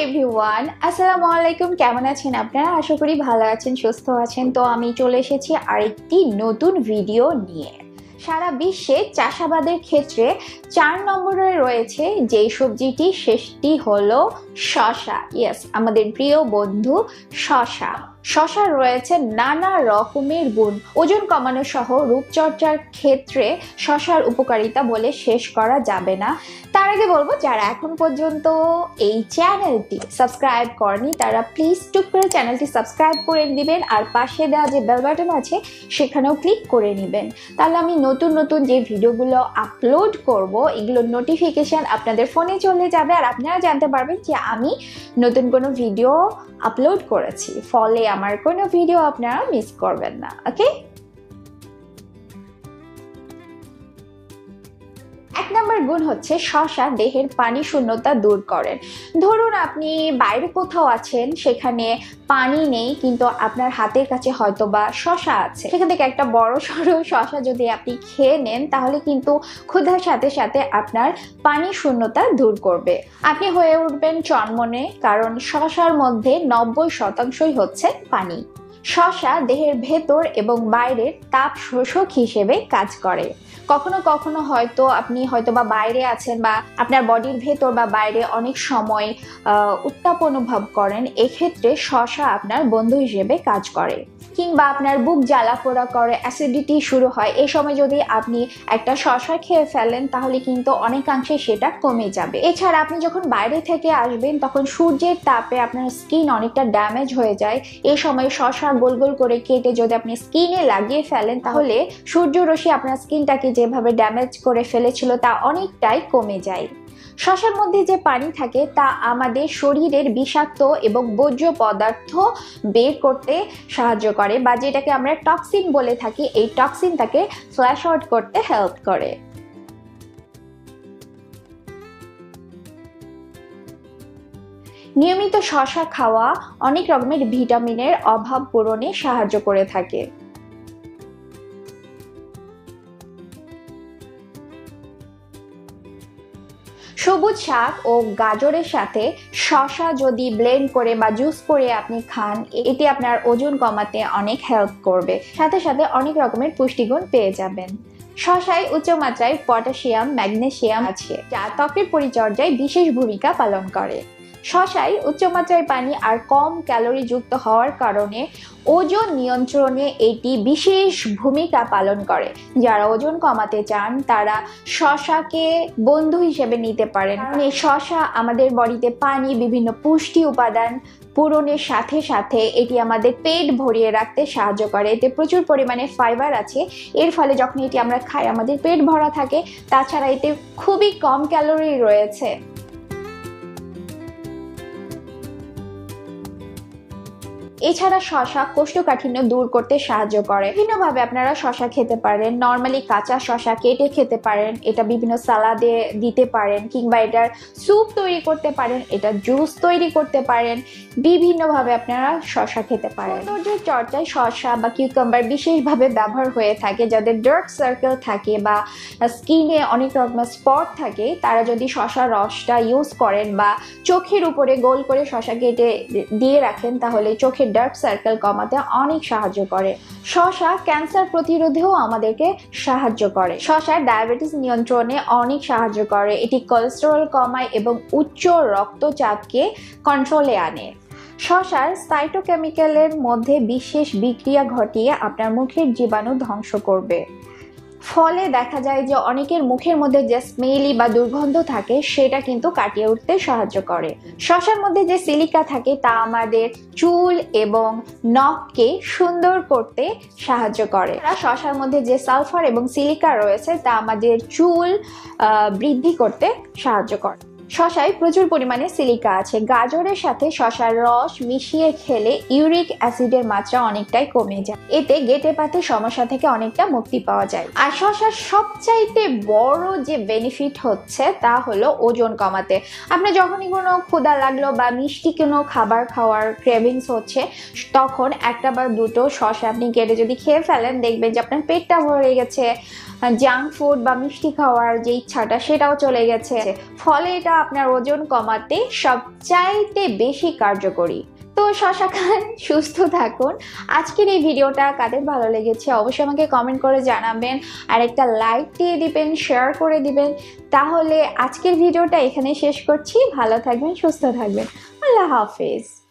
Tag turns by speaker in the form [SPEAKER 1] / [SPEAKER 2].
[SPEAKER 1] Everyone, আসসালামু আলাইকুম। কেমন আছেন আপনারা? আশা করি ভালো আছেন, সুস্থ আছেন। তো আমি চলে এসেছি আরেকটি নতুন ভিডিও নিয়ে। সারা বিশ্বে চাষাবাদের ক্ষেত্রে 4 নম্বরে রয়েছে যেই সবজিটি, সেটি হলো শসা। ইয়েস, আমাদের প্রিয় বন্ধু শসা। শসার রয়েছে নানা রকমের গুণ। ওজন কমানো সহ রূপচর্চার ক্ষেত্রে শসার উপকারিতা বলে শেষ করা যাবে না। তার আগে বলবো, যারা এখন পর্যন্ত এই চ্যানেলটি সাবস্ক্রাইব করেনি তারা প্লিজ টুক করে চ্যানেলটি সাবস্ক্রাইব করে দিবেন, আর পাশে দেওয়া যে বেল বাটন আছে সেখানেও ক্লিক করে নেবেন। তাহলে আমি নতুন নতুন যে ভিডিওগুলো আপলোড করব এগুলোর নোটিফিকেশন আপনাদের ফোনে চলে যাবে, আর আপনারা জানতে পারবেন যে আমি নতুন কোনো ভিডিও আপলোড করেছি। ফলে আমার কোনো ভিডিও আপনারা মিস করবেন না। ওকে, 1 নম্বর গুণ হচ্ছে শসা দেহের পানি শূন্যতা দূর করেন। ধরুন আপনি বাইরে কোথাও আছেন, সেখানে পানি নেই, কিন্তু আপনার হাতের কাছে হয়তো বা শসা আছে। সেখান থেকে একটা বড় সড়ো শসা যদি আপনি খেয়ে নেন, তাহলে কিন্তু ক্ষুধার সাথে সাথে আপনার পানি শূন্যতা দূর করবে। আপনি হয়ে উঠবেন চনমনে, কারণ শসার মধ্যে 90% হচ্ছে পানি। শসা দেহের ভেতর এবং বাইরের তাপ শোষক হিসেবে কাজ করে। কখনো কখনো আপনি হয়তোবা বাইরে আছেন বা আপনার বডির ভেতর বা বাইরে অনেক সময় উত্তাপ অনুভব করেন, এক্ষেত্রে শসা আপনার বন্ধু হিসেবে কাজ করে। কিংবা আপনার বুক জ্বালা পোড়া করে, অ্যাসিডিটি শুরু হয়, এই সময় যদি আপনি একটা শসা খেয়ে ফেলেন তাহলে কিন্তু অনেকাংশে সেটা কমে যাবে। এছাড়া আপনি যখন বাইরে থেকে আসবেন তখন সূর্যের তাপে আপনার স্কিন অনেকটা ড্যামেজ হয়ে যায়। এই সময় শসা গোল গোল করে কেটে যদি আপনি স্কিনে লাগিয়ে ফেলেন, তাহলে সূর্যরশ্মি আপনার স্কিনটাকে যেভাবে ড্যামেজ করে ফেলেছিল তা অনেকটাই কমে যায়। শসার মধ্যে যে পানি থাকে তা আমাদের শরীরের বিষাক্ত এবং বর্জ্য পদার্থ বের করতে সাহায্য করে, বা যেটাকে আমরা টক্সিন বলে থাকি, এই টক্সিনটাকে ফ্ল্যাশ আউট করতে হেল্প করে। নিয়মিত শসা খাওয়া অনেক রকমের ভিটামিনের অভাব পূরণে সাহায্য করে থাকে। সবুজ শাক ও গাজরের সাথে শসা যদি ব্লেন্ড করে বা জুস করে আপনি খান, এটি আপনার ওজন কমাতে অনেক হেল্প করবে। সাথে সাথে অনেক রকমের পুষ্টিগুণ পেয়ে যাবেন। শসায় উচ্চমাত্রায় পটাশিয়াম, ম্যাগনেসিয়াম আছে, যা ত্বকের পরিচর্যায় বিশেষ ভূমিকা পালন করে। শসায় উচ্চমাত্রায় পানি আর কম ক্যালোরি যুক্ত হওয়ার কারণে ওজন নিয়ন্ত্রণে এটি বিশেষ ভূমিকা পালন করে। যারা ওজন কমাতে চান তারা শসাকে বন্ধু হিসেবে নিতে পারেন। কারণ এই শসা আমাদের বডিতে পানি, বিভিন্ন পুষ্টি উপাদান পূরণের সাথে সাথে এটি আমাদের পেট ভরিয়ে রাখতে সাহায্য করে। এতে প্রচুর পরিমাণে ফাইবার আছে, এর ফলে যখন এটি আমরা খাই আমাদের পেট ভরা থাকে। তাছাড়া এতে খুবই কম ক্যালোরি রয়েছে। এছাড়া শসা কোষ্ঠকাঠিন্য দূর করতে সাহায্য করে। বিভিন্নভাবে আপনারা শসা খেতে পারেন। নর্মালি কাঁচা শসা কেটে খেতে পারেন, এটা বিভিন্ন সালাদে দিতে পারেন, কিংবা এটার স্যুপ তৈরি করতে পারেন, এটা জুস তৈরি করতে পারেন। বিভিন্নভাবে আপনারা শসা খেতে পারেন। সৌন্দর্যের চর্চায় শসা বা কিউকাম্বার বিশেষভাবে ব্যবহার হয়ে থাকে। যাদের ডার্ক সার্কেল থাকে বা স্কিনে অনেক রকমের স্পট থাকে, তারা যদি শসার রসটা ইউজ করেন বা চোখের উপরে গোল করে শসা কেটে দিয়ে রাখেন, তাহলে চোখের ডার্ক সার্কেল কমাতে অনেক সাহায্য করে। শসা ক্যান্সার প্রতিরোধেও আমাদেরকে সাহায্য করে। শসা ডায়াবেটিস নিয়ন্ত্রণে অনেক সাহায্য করে। এটি কোলেস্টেরল কমায় এবং উচ্চ রক্তচাপকে কন্ট্রোলে আনে। শসার সাইটোকেমিক্যালের মধ্যে বিশেষ বিক্রিয়া ঘটিয়ে আপনার মুখের জীবাণু ধ্বংস করবে। ফলে দেখা যায় যে অনেকের মুখের মধ্যে যে স্মেলি বা দুর্গন্ধ থাকে সেটা কিন্তু কাটিয়ে উঠতে সাহায্য করে। শসার মধ্যে যে সিলিকা থাকে তা আমাদের চুল এবং নখকে সুন্দর করতে সাহায্য করে। শসার মধ্যে যে সালফার এবং সিলিকা রয়েছে তা আমাদের চুল বৃদ্ধি করতে সাহায্য করে। শসায় প্রচুর পরিমাণে সিলিকা আছে। গাজরের সাথে শসার রস মিশিয়ে খেলে ইউরিক অ্যাসিডের মাত্রা অনেকটাই কমে যায়। এতে গেটে পাতে সমস্যা থেকে অনেকটা মুক্তি পাওয়া যায়। আর শসার সবচাইতে বড় যে বেনিফিট হচ্ছে তা হলো ওজন কমাতে। আপনার যখনই কোনো ক্ষুধা লাগলো বা মিষ্টি কোনো খাবার খাওয়ার ক্রেভিংস হচ্ছে, তখন একটা বা দুটো শসা আপনি কেটে যদি খেয়ে ফেলেন, দেখবেন যে আপনার পেটটা ভরে গেছে, জাঙ্ক ফুড বা মিষ্টি খাওয়ার যে ইচ্ছাটা সেটাও চলে গেছে, ফলে এটা আপনার ওজন কমাতে সবচাইতে বেশি কার্যকরী। তো শশা খান, সুস্থ থাকুন। আজকের এই ভিডিওটা কাদের ভালো লেগেছে অবশ্যই আমাকে কমেন্ট করে জানাবেন, আর একটা লাইক দিয়ে দিবেন, শেয়ার করে দিবেন। তাহলে আজকের ভিডিওটা এখানে শেষ করছি। ভালো থাকবেন, সুস্থ থাকবেন। আল্লাহ হাফেজ।